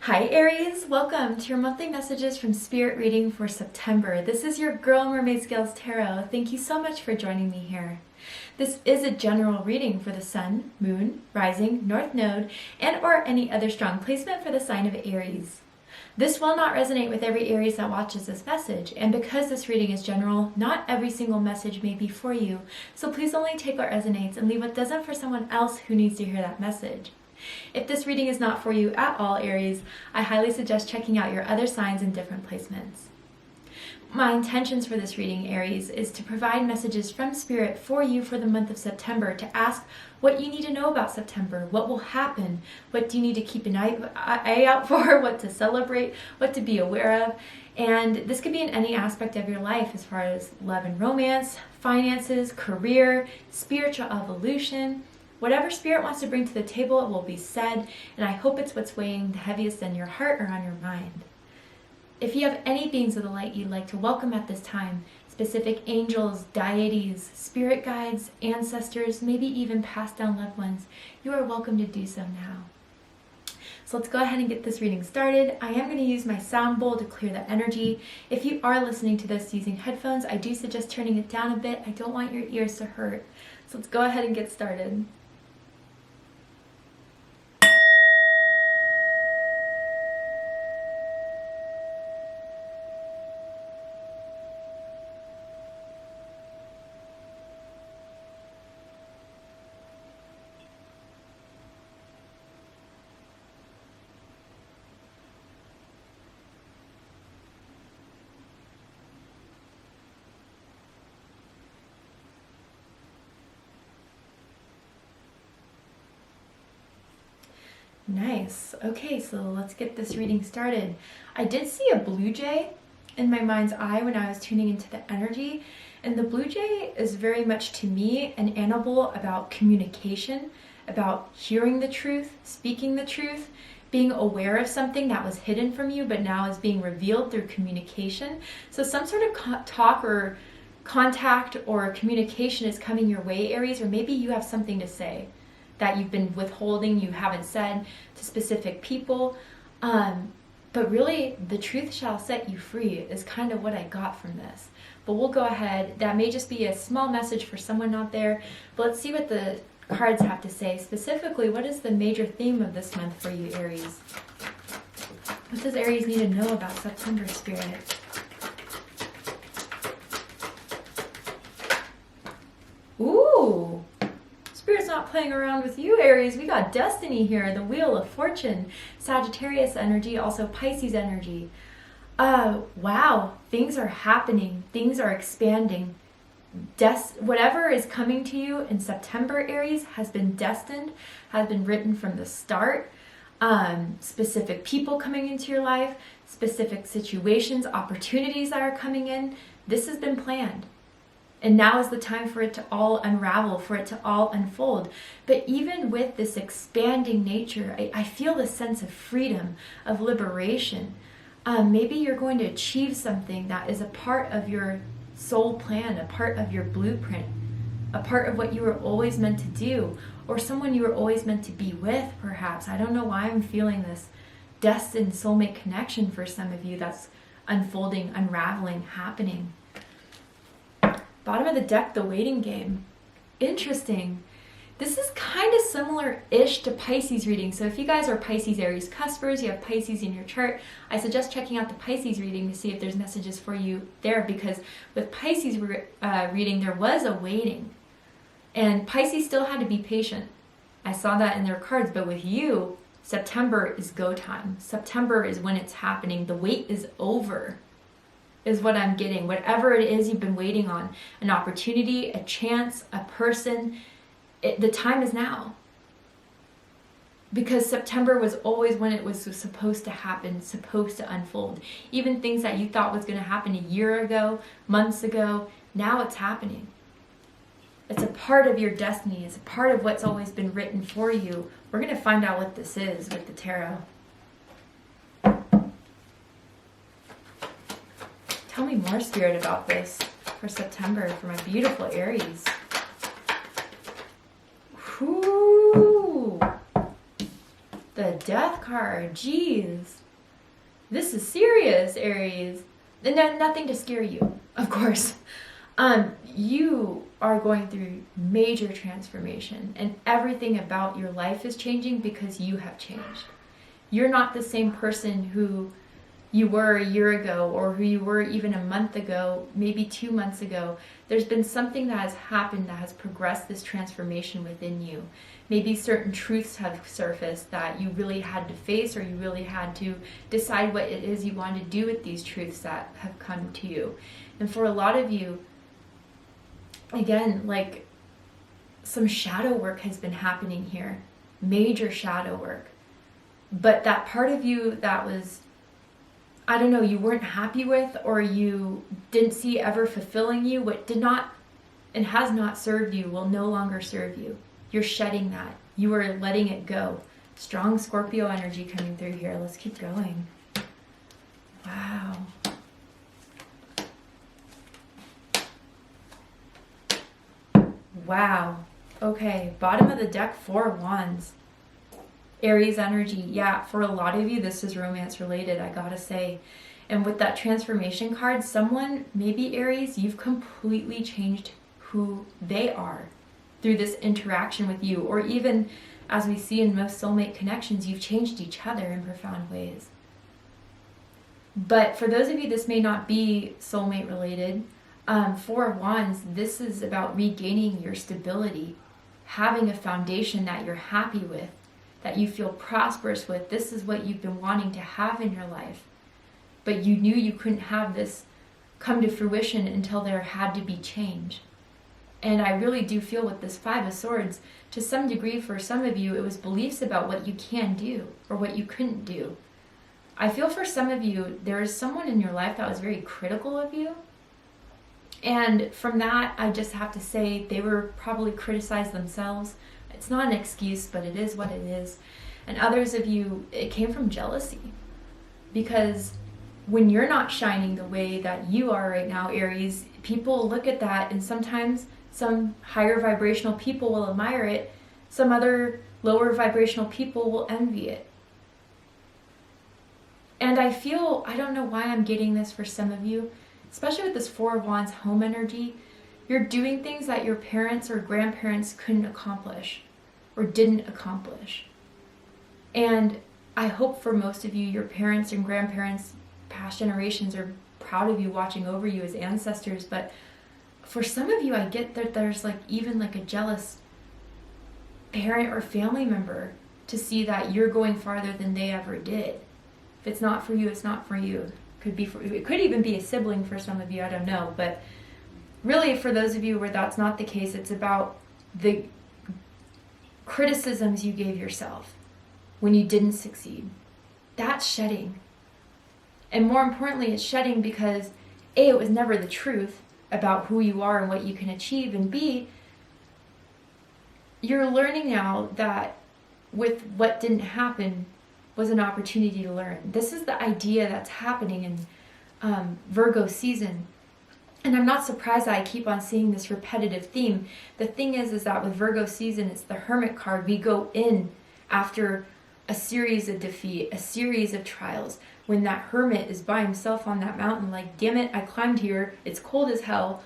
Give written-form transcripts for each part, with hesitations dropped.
Hi Aries, welcome to your monthly messages from Spirit reading for September. This is your girl Mermaid Scales Tarot. Thank you so much for joining me here. This is a general reading for the Sun, Moon, Rising, North Node, and or any other strong placement for the sign of Aries. This will not resonate with every Aries that watches this message, and because this reading is general, not every single message may be for you, so please only take what resonates and leave what doesn't for someone else who needs to hear that message. If this reading is not for you at all, Aries, I highly suggest checking out your other signs in different placements. My intentions for this reading, Aries, is to provide messages from Spirit for you for the month of September, to ask what you need to know about September, what will happen, what do you need to keep an eye out for, what to celebrate, what to be aware of. And this could be in any aspect of your life, as far as love and romance, finances, career, spiritual evolution. Whatever Spirit wants to bring to the table, it will be said, and I hope it's what's weighing the heaviest in your heart or on your mind. If you have any beings of the light you'd like to welcome at this time, specific angels, deities, spirit guides, ancestors, maybe even passed down loved ones, you are welcome to do so now. So let's go ahead and get this reading started. I am going to use my sound bowl to clear the energy. If you are listening to this using headphones, I do suggest turning it down a bit. I don't want your ears to hurt. So let's go ahead and get started. Nice. Okay, so let's get this reading started. I did see a blue jay in my mind's eye when I was tuning into the energy, and the blue jay is very much to me an animal about communication, about hearing the truth, speaking the truth, being aware of something that was hidden from you but now is being revealed through communication. So some sort of talk or contact or communication is coming your way, Aries, or maybe you have something to say that you've been withholding, you haven't said to specific people. But really, the truth shall set you free is kind of what I got from this. But we'll go ahead. That may just be a small message for someone out there, but let's see what the cards have to say. Specifically, what is the major theme of this month for you, Aries? What does Aries need to know about September, Spirit? Ooh! Spirit's not playing around with you, Aries. We got destiny here, the Wheel of Fortune, Sagittarius energy, also Pisces energy. Wow, things are happening. Things are expanding. Whatever is coming to you in September, Aries, has been destined, has been written from the start. Specific people coming into your life, specific situations, opportunities that are coming in. This has been planned. And now is the time for it to all unravel, for it to all unfold. But even with this expanding nature, I feel this sense of freedom, of liberation. Maybe you're going to achieve something that is a part of your soul plan, a part of your blueprint, a part of what you were always meant to do, or someone you were always meant to be with, perhaps. I don't know why I'm feeling this destined soulmate connection for some of you that's unfolding, unraveling, happening. Bottom of the deck, the waiting game. Interesting. This is kind of similar-ish to Pisces reading. So if you guys are Pisces Aries cuspers, you have Pisces in your chart, I suggest checking out the Pisces reading to see if there's messages for you there, because with Pisces reading, there was a waiting. And Pisces still had to be patient. I saw that in their cards, but with you, September is go time. September is when it's happening. The wait is over, is what I'm getting. Whatever it is you've been waiting on, an opportunity, a chance, a person, the time is now. Because September was always when it was supposed to happen, supposed to unfold. Even things that you thought was going to happen a year ago, months ago, now it's happening. It's a part of your destiny. It's a part of what's always been written for you. We're going to find out what this is with the tarot. Tell me more, Spirit, about this for September for my beautiful Aries. Ooh. The Death card. Jeez. This is serious, Aries. And then nothing to scare you, of course. You are going through major transformation, and everything about your life is changing because you have changed. You're not the same person who you were a year ago, or who you were even a month ago, maybe 2 months ago. There's been something that has happened that has progressed this transformation within you. Maybe certain truths have surfaced that you really had to face, or you really had to decide what it is you want to do with these truths that have come to you. And for a lot of you, again, like, some shadow work has been happening here. Major shadow work. But that part of you that was, I don't know, you weren't happy with, or you didn't see ever fulfilling you, what did not and has not served you will no longer serve you. You're shedding that. You are letting it go. Strong Scorpio energy coming through here. Let's keep going. Wow. Wow. Okay, bottom of the deck, 4 of Wands. Aries energy. Yeah, for a lot of you, this is romance related, I gotta say. And with that transformation card, someone, maybe Aries, you've completely changed who they are through this interaction with you. Or even, as we see in most soulmate connections, you've changed each other in profound ways. But for those of you, this may not be soulmate related. 4 of Wands, this is about regaining your stability, having a foundation that you're happy with, that you feel prosperous with. This is what you've been wanting to have in your life. But you knew you couldn't have this come to fruition until there had to be change. And I really do feel with this 5 of Swords, to some degree for some of you, it was beliefs about what you can do or what you couldn't do. I feel for some of you, there is someone in your life that was very critical of you. And from that, I just have to say they were probably criticized themselves. It's not an excuse, but it is what it is. And others of you, it came from jealousy. Because when you're not shining the way that you are right now, Aries, people look at that, and sometimes some higher vibrational people will admire it. Some other lower vibrational people will envy it. And I feel, I don't know why I'm getting this for some of you, especially with this 4 of Wands home energy. You're doing things that your parents or grandparents couldn't accomplish or didn't accomplish. And I hope for most of you, your parents and grandparents, past generations, are proud of you, watching over you as ancestors. But for some of you, I get that there's like even like a jealous parent or family member to see that you're going farther than they ever did. If it's not for you, it's not for you. It could even be a sibling for some of you, I don't know. But really, for those of you where that's not the case, it's about the criticisms you gave yourself when you didn't succeed. That's shedding. And more importantly, it's shedding because A, it was never the truth about who you are and what you can achieve, and B, you're learning now that with what didn't happen was an opportunity to learn. This is the idea that's happening in Virgo season. And I'm not surprised that I keep on seeing this repetitive theme. The thing is that with Virgo season, it's the Hermit card. We go in after a series of defeat, a series of trials. When that Hermit is by himself on that mountain, like, damn it, I climbed here. It's cold as hell.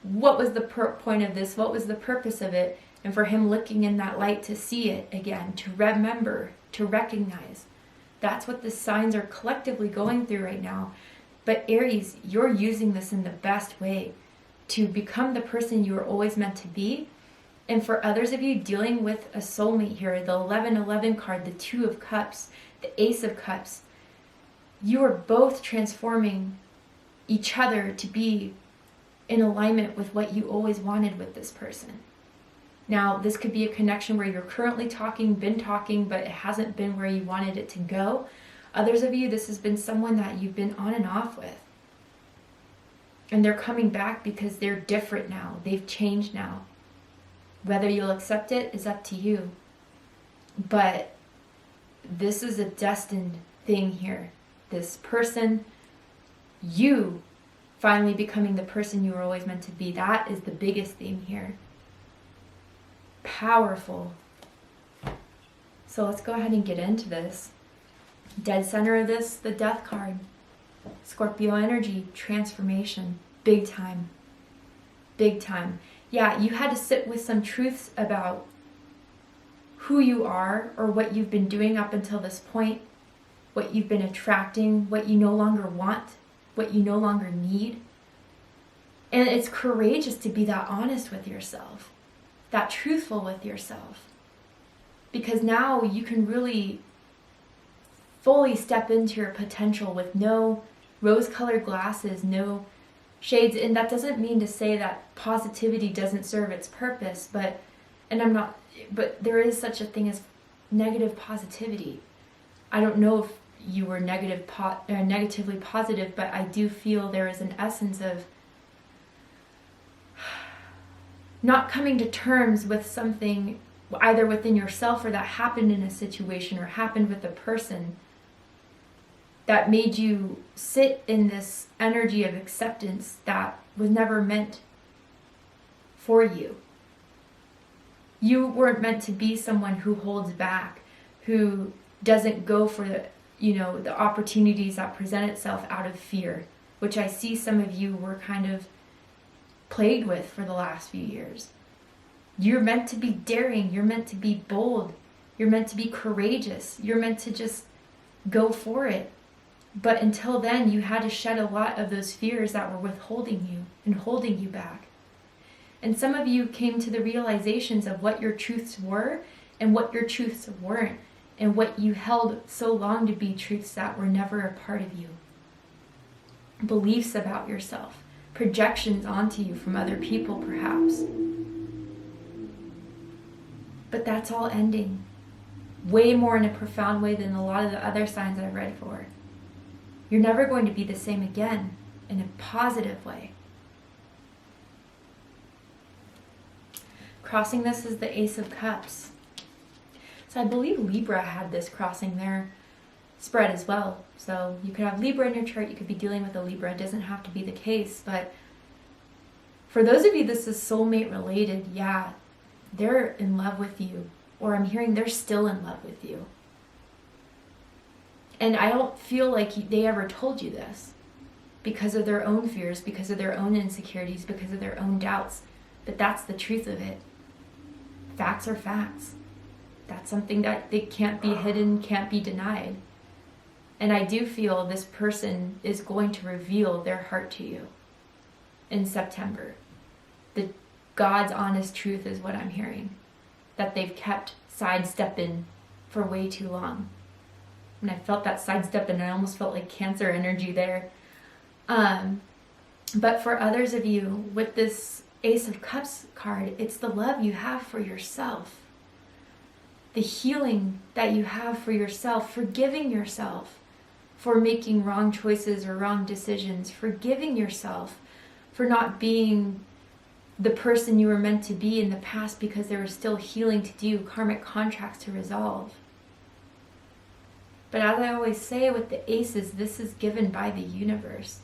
What was the point of this? What was the purpose of it? And for him looking in that light to see it again, to remember, to recognize. That's what the signs are collectively going through right now. But Aries, you're using this in the best way to become the person you were always meant to be. And for others of you dealing with a soulmate here, the 1111 card, the 2 of Cups, the Ace of Cups, you are both transforming each other to be in alignment with what you always wanted with this person. Now, this could be a connection where you're currently been talking, but it hasn't been where you wanted it to go. Others of you, this has been someone that you've been on and off with. And they're coming back because they're different now. They've changed now. Whether you'll accept it is up to you. But this is a destined thing here. This person, you finally becoming the person you were always meant to be. That is the biggest theme here. Powerful. So let's go ahead and get into this. Dead center of this, the death card. Scorpio energy, transformation, big time. Big time. Yeah, you had to sit with some truths about who you are or what you've been doing up until this point, what you've been attracting, what you no longer want, what you no longer need. And it's courageous to be that honest with yourself, that truthful with yourself. Because now you can really fully step into your potential with no rose-colored glasses, no shades. And that doesn't mean to say that positivity doesn't serve its purpose, but there is such a thing as negative positivity. I don't know if you were negatively positive, but I do feel there is an essence of not coming to terms with something either within yourself or that happened in a situation or happened with a person that made you sit in this energy of acceptance that was never meant for you. You weren't meant to be someone who holds back, who doesn't go for the opportunities that present itself out of fear, which I see some of you were kind of plagued with for the last few years. You're meant to be daring, you're meant to be bold, you're meant to be courageous, you're meant to just go for it. But until then, you had to shed a lot of those fears that were withholding you and holding you back. And some of you came to the realizations of what your truths were and what your truths weren't, and what you held so long to be truths that were never a part of you. Beliefs about yourself, projections onto you from other people perhaps. But that's all ending. Way more in a profound way than a lot of the other signs I've read for. You're never going to be the same again in a positive way. Crossing this is the Ace of Cups. So I believe Libra had this crossing their spread as well. So you could have Libra in your chart, you could be dealing with a Libra. It doesn't have to be the case, but for those of you this is soulmate related, yeah, they're in love with you. Or I'm hearing they're still in love with you. And I don't feel like they ever told you this because of their own fears, because of their own insecurities, because of their own doubts. But that's the truth of it. Facts are facts. That's something that they can't be hidden, can't be denied. And I do feel this person is going to reveal their heart to you in September. The God's honest truth is what I'm hearing. That they've kept sidestepping for way too long. And I felt that sidestep and I almost felt like Cancer energy there. But for others of you, with this Ace of Cups card, it's the love you have for yourself. The healing that you have for yourself, forgiving yourself for making wrong choices or wrong decisions, forgiving yourself for not being the person you were meant to be in the past because there was still healing to do, karmic contracts to resolve. But as I always say with the aces, this is given by the universe.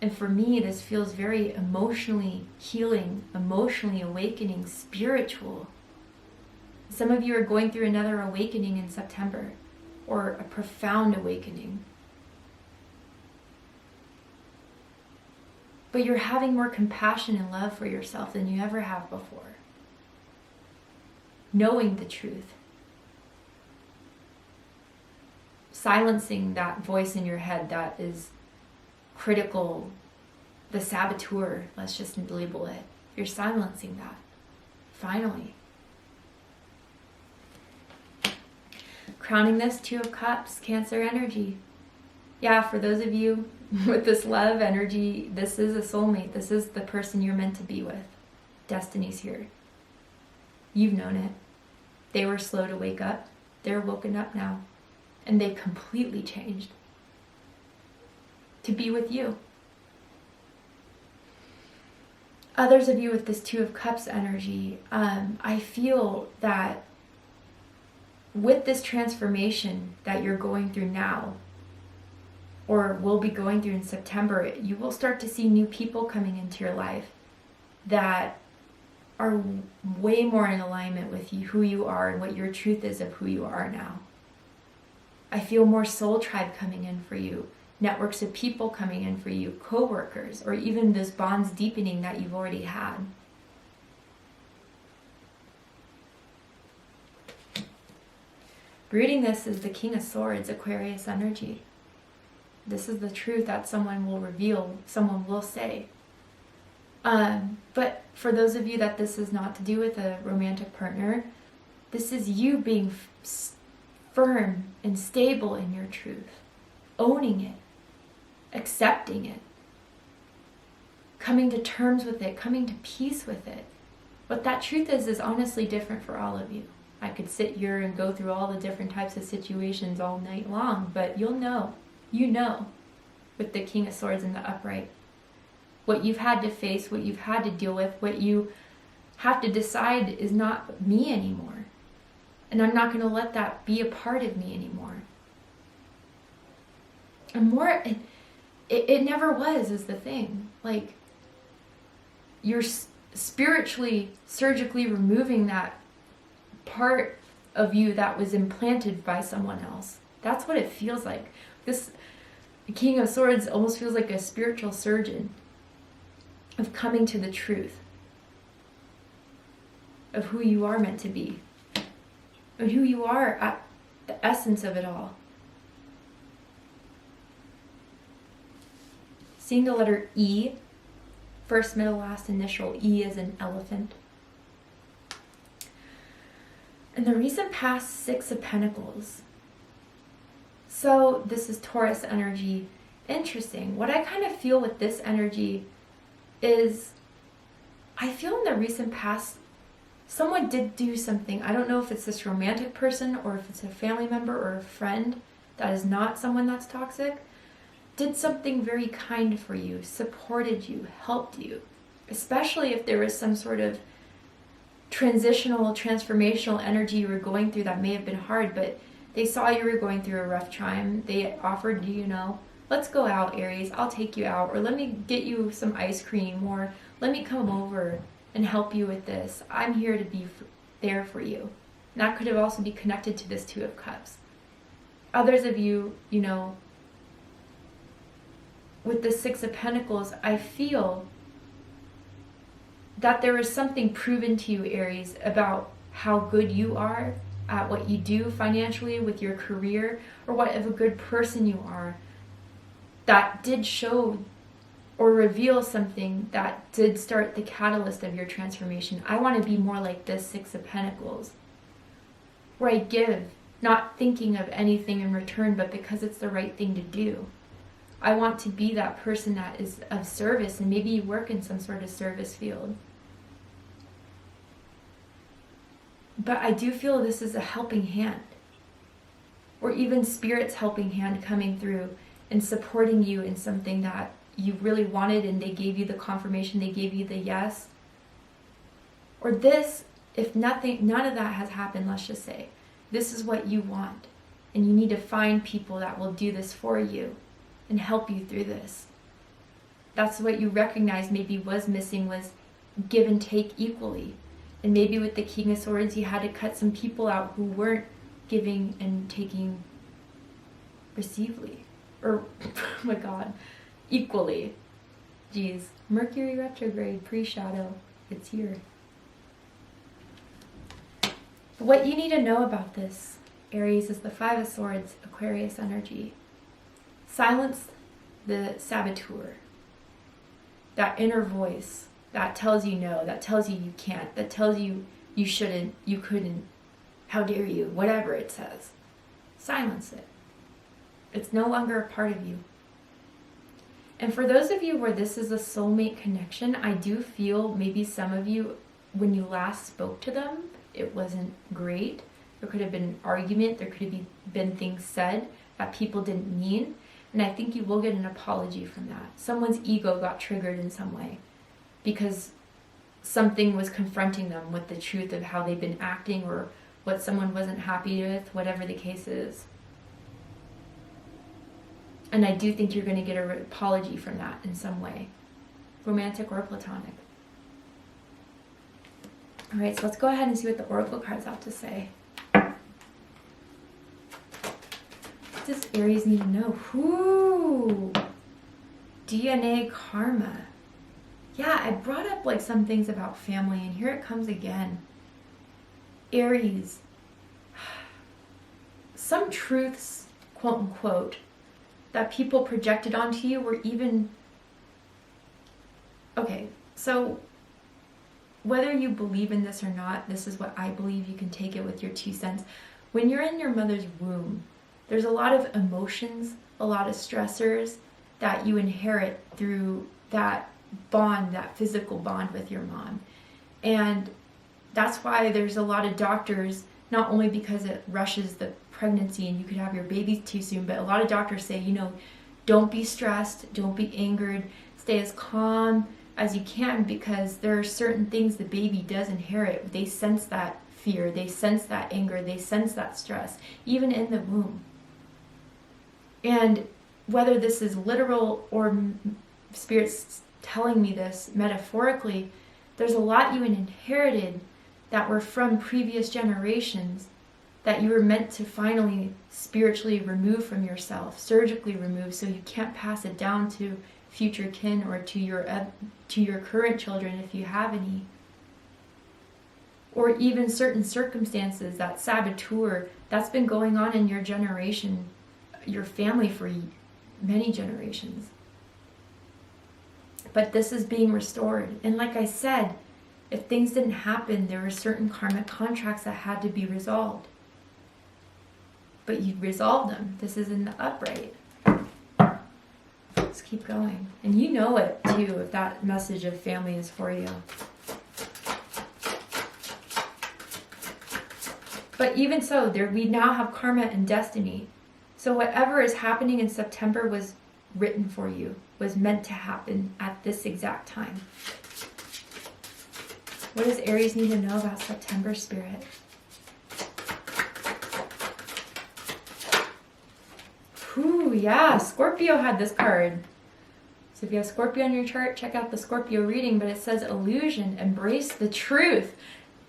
And for me, this feels very emotionally healing, emotionally awakening, spiritual. Some of you are going through another awakening in September, or a profound awakening. But you're having more compassion and love for yourself than you ever have before. Knowing the truth. Silencing that voice in your head that is critical, the saboteur, let's just label it. You're silencing that, finally. Crowning this, Two of Cups, Cancer energy. Yeah, for those of you with this love energy, this is a soulmate. This is the person you're meant to be with. Destiny's here. You've known it. They were slow to wake up. They're woken up now. And they completely changed to be with you. Others of you with this Two of Cups energy, I feel that with this transformation that you're going through now, or will be going through in September, you will start to see new people coming into your life that are way more in alignment with you, who you are and what your truth is of who you are now. I feel more soul tribe coming in for you, networks of people coming in for you, co-workers, or even those bonds deepening that you've already had. Reading this is the King of Swords, Aquarius energy. This is the truth that someone will reveal, someone will say. But for those of you that this is not to do with a romantic partner, this is you being firm and stable in your truth, owning it, accepting it, coming to terms with it, coming to peace with it. What that truth is honestly different for all of you. I could sit here and go through all the different types of situations all night long, but you'll know, you know, with the King of Swords in the upright, what you've had to face, what you've had to deal with, what you have to decide is not me anymore. And I'm not going to let that be a part of me anymore. And it never was, is the thing. Like, you're spiritually, surgically removing that part of you that was implanted by someone else. That's what it feels like. This King of Swords almost feels like a spiritual surgeon of coming to the truth of who you are meant to be and who you are at the essence of it all. Seeing the letter E, first, middle, last initial. E as an elephant. And the recent past, Six of Pentacles. So this is Taurus energy. Interesting. What I kind of feel with this energy is, I feel in the recent past, someone did do something. I don't know if it's this romantic person or if it's a family member or a friend that is not someone that's toxic, did something very kind for you, supported you, helped you. Especially if there was some sort of transitional, transformational energy you were going through that may have been hard, but they saw you were going through a rough time. They offered you, let's go out, Aries, I'll take you out, or let me get you some ice cream, or let me come over and help you with this. I'm here to be there for you. And that could have also be connected to this Two of Cups. Others of you, with the Six of Pentacles, I feel that there is something proven to you, Aries, about how good you are at what you do financially with your career, or what of a good person you are, that did show or reveal something that did start the catalyst of your transformation. I want to be more like this Six of Pentacles, where I give, not thinking of anything in return, but because it's the right thing to do. I want to be that person that is of service, and maybe you work in some sort of service field. But I do feel this is a helping hand, or even Spirit's helping hand coming through and supporting you in something that you really wanted, and they gave you the confirmation, they gave you the yes. Or this, if none of that has happened, let's just say, this is what you want, and you need to find people that will do this for you and help you through this. That's what you recognize maybe was missing, was give and take equally. And maybe with the King of Swords, you had to cut some people out who weren't giving and taking receively. Or, oh my God, equally. Geez, Mercury retrograde, pre-shadow, it's here. But what you need to know about this, Aries, is the Five of Swords, Aquarius energy. Silence the saboteur. That inner voice that tells you no, that tells you you can't, that tells you you shouldn't, you couldn't, how dare you, whatever it says. Silence it. It's no longer a part of you. And for those of you where this is a soulmate connection, I do feel maybe some of you, when you last spoke to them, it wasn't great. There could have been an argument, there could have been things said that people didn't mean. And I think you will get an apology from that. Someone's ego got triggered in some way, because something was confronting them with the truth of how they've been acting, or what someone wasn't happy with, whatever the case is. And I do think you're going to get an apology from that in some way, romantic or platonic. All right, so let's go ahead and see what the Oracle cards have to say. does Aries need to know? Ooh, DNA karma. Yeah, I brought up like some things about family, and here it comes again. Aries. Some truths, quote unquote, that people projected onto you were even... Okay, so whether you believe in this or not, this is what I believe. You can take it with your 2 cents. When you're in your mother's womb, there's a lot of emotions, a lot of stressors that you inherit through that bond, that physical bond with your mom. And that's why there's a lot of doctors, not only because it rushes the pregnancy and you could have your babies too soon, but a lot of doctors say, you know, don't be stressed, don't be angered, stay as calm as you can, because there are certain things the baby does inherit. They sense that fear, they sense that anger, they sense that stress, even in the womb. And whether this is literal or spirits telling me this metaphorically, there's a lot you inherited that were from previous generations that you were meant to finally spiritually remove from yourself, surgically remove, so you can't pass it down to future kin or to your current children if you have any. Or even certain circumstances, that saboteur, that's been going on in your generation, your family, for many generations. But this is being restored. And like I said, if things didn't happen, there were certain karmic contracts that had to be resolved. But you resolved them. This is in the upright. Let's keep going. And you know it too, if that message of family is for you. But even so, we now have karma and destiny. So whatever is happening in September was written for you, was meant to happen at this exact time. What does Aries need to know about September, Spirit? Ooh, yeah, Scorpio had this card. So if you have Scorpio on your chart, check out the Scorpio reading, but it says illusion, embrace the truth.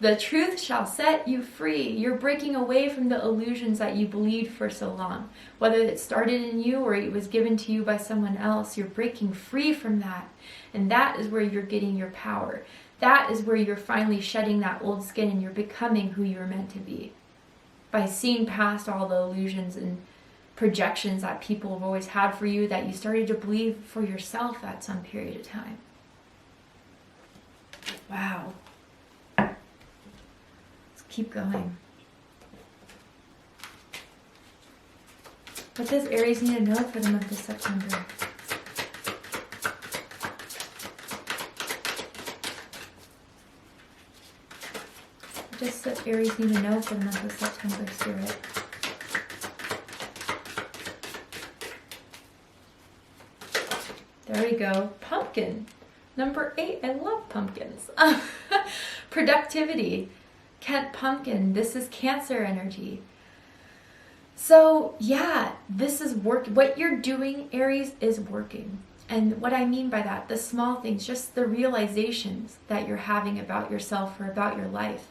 The truth shall set you free. You're breaking away from the illusions that you believed for so long. Whether it started in you or it was given to you by someone else, you're breaking free from that. And that is where you're getting your power. That is where you're finally shedding that old skin and you're becoming who you're meant to be. By seeing past all the illusions and projections that people have always had for you, that you started to believe for yourself at some period of time. Wow. Keep going. What does Aries need to know for the month of September? What does Aries need to know for the month of September, Spirit? There we go. Pumpkin. Number 8. I love pumpkins. Productivity. Kent Pumpkin, this is Cancer energy. So yeah, this is work. What you're doing, Aries, is working. And what I mean by that, the small things, just the realizations that you're having about yourself or about your life.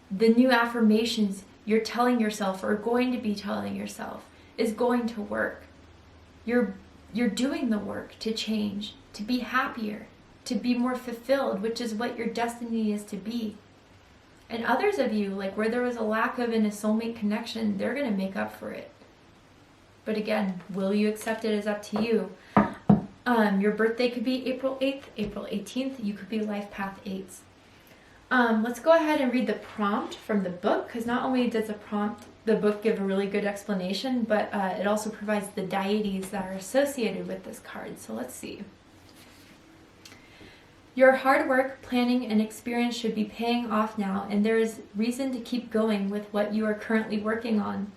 The new affirmations you're telling yourself or going to be telling yourself is going to work. You're doing the work to change, to be happier, to be more fulfilled, which is what your destiny is to be. And others of you, like where there was a lack of in a soulmate connection, they're going to make up for it. But again, will you accept it is up to you. Your birthday could be April 8th, April 18th. You could be Life Path 8s. Let's go ahead and read the prompt from the book, because not only does the book give a really good explanation, but it also provides the deities that are associated with this card. So let's see. Your hard work, planning, and experience should be paying off now, and there is reason to keep going with what you are currently working on.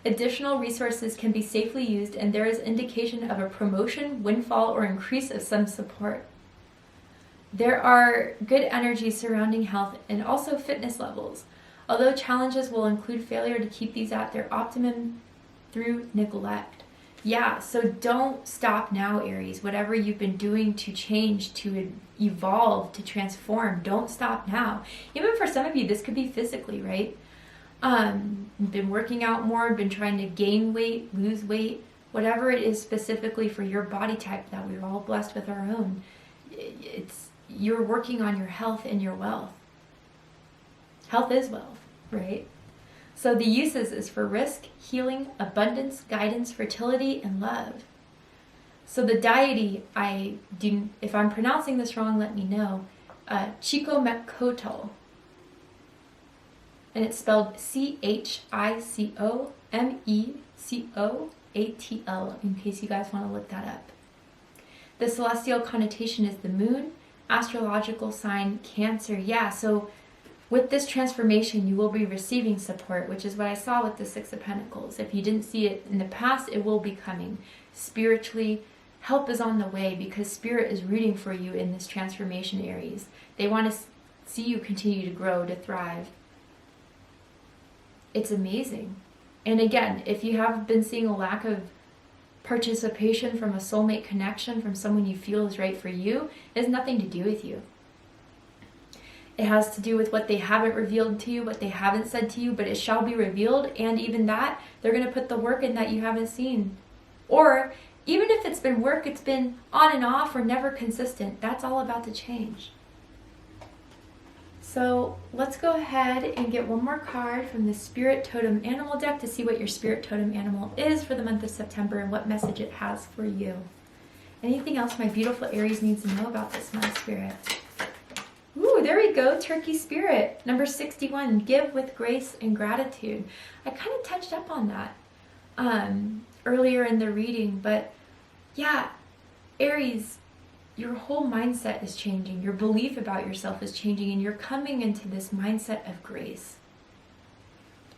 Additional resources can be safely used, and there is indication of a promotion, windfall, or increase of some support. There are good energies surrounding health and also fitness levels, although challenges will include failure to keep these at their optimum through neglect. Yeah, so don't stop now, Aries. Whatever you've been doing to change, to evolve, to transform, don't stop now. Even for some of you, this could be physically, right? been working out more, been trying to gain weight, lose weight, whatever it is specifically for your body type that we're all blessed with our own. You're working on your health and your wealth. Health is wealth, right? So the uses is for risk, healing, abundance, guidance, fertility, and love. So the deity, if I'm pronouncing this wrong, let me know. Chicomecoatl. And it's spelled Chicomecoatl, in case you guys want to look that up. The celestial connotation is the moon, astrological sign Cancer. Yeah, so with this transformation, you will be receiving support, which is what I saw with the Six of Pentacles. If you didn't see it in the past, it will be coming. Spiritually, help is on the way because Spirit is rooting for you in this transformation, Aries. They want to see you continue to grow, to thrive. It's amazing. And again, if you have been seeing a lack of participation from a soulmate connection, from someone you feel is right for you, it has nothing to do with you. It has to do with what they haven't revealed to you, what they haven't said to you, but it shall be revealed. And even that, they're going to put the work in that you haven't seen. Or even if it's been work, it's been on and off or never consistent. That's all about to change. So let's go ahead and get one more card from the Spirit Totem Animal deck to see what your Spirit Totem Animal is for the month of September and what message it has for you. Anything else my beautiful Aries needs to know about this month, Spirit? Ooh, there we go, Turkey Spirit. Number 61, give with grace and gratitude. I kind of touched up on that earlier in the reading, but yeah, Aries, your whole mindset is changing. Your belief about yourself is changing, and you're coming into this mindset of grace.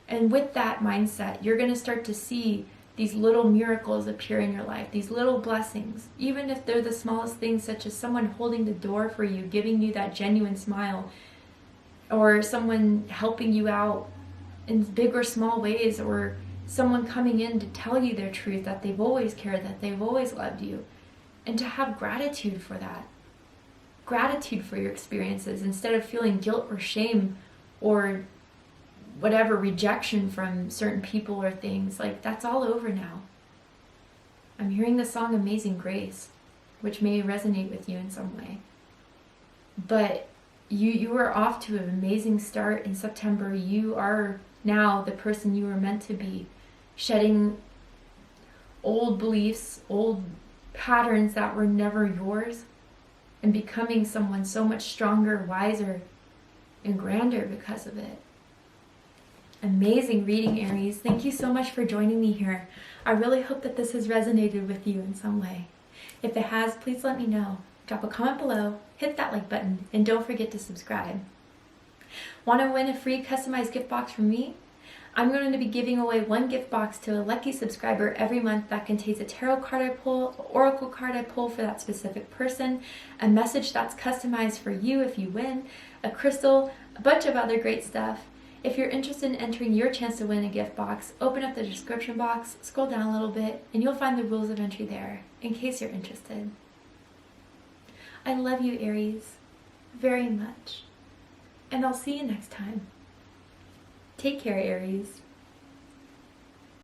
And with that mindset, you're going to start to see these little miracles appear in your life, these little blessings, even if they're the smallest things, such as someone holding the door for you, giving you that genuine smile, or someone helping you out in big or small ways, or someone coming in to tell you their truth, that they've always cared, that they've always loved you, and to have gratitude for that. Gratitude for your experiences instead of feeling guilt or shame or whatever rejection from certain people or things. Like, that's all over now. I'm hearing the song Amazing Grace, which may resonate with you in some way. But you are off to an amazing start in September. You are now the person you were meant to be, shedding old beliefs, old patterns that were never yours, and becoming someone so much stronger, wiser, and grander because of it. Amazing reading, Aries. Thank you so much for joining me here. I really hope that this has resonated with you in some way. If it has, please let me know. Drop a comment below, hit that like button, and don't forget to subscribe. Want to win a free customized gift box from me? I'm going to be giving away one gift box to a lucky subscriber every month that contains a tarot card I pull, an oracle card I pull for that specific person, a message that's customized for you if you win, a crystal, a bunch of other great stuff. If you're interested in entering your chance to win a gift box, open up the description box, scroll down a little bit, and you'll find the rules of entry there, in case you're interested. I love you, Aries, very much. And I'll see you next time. Take care, Aries.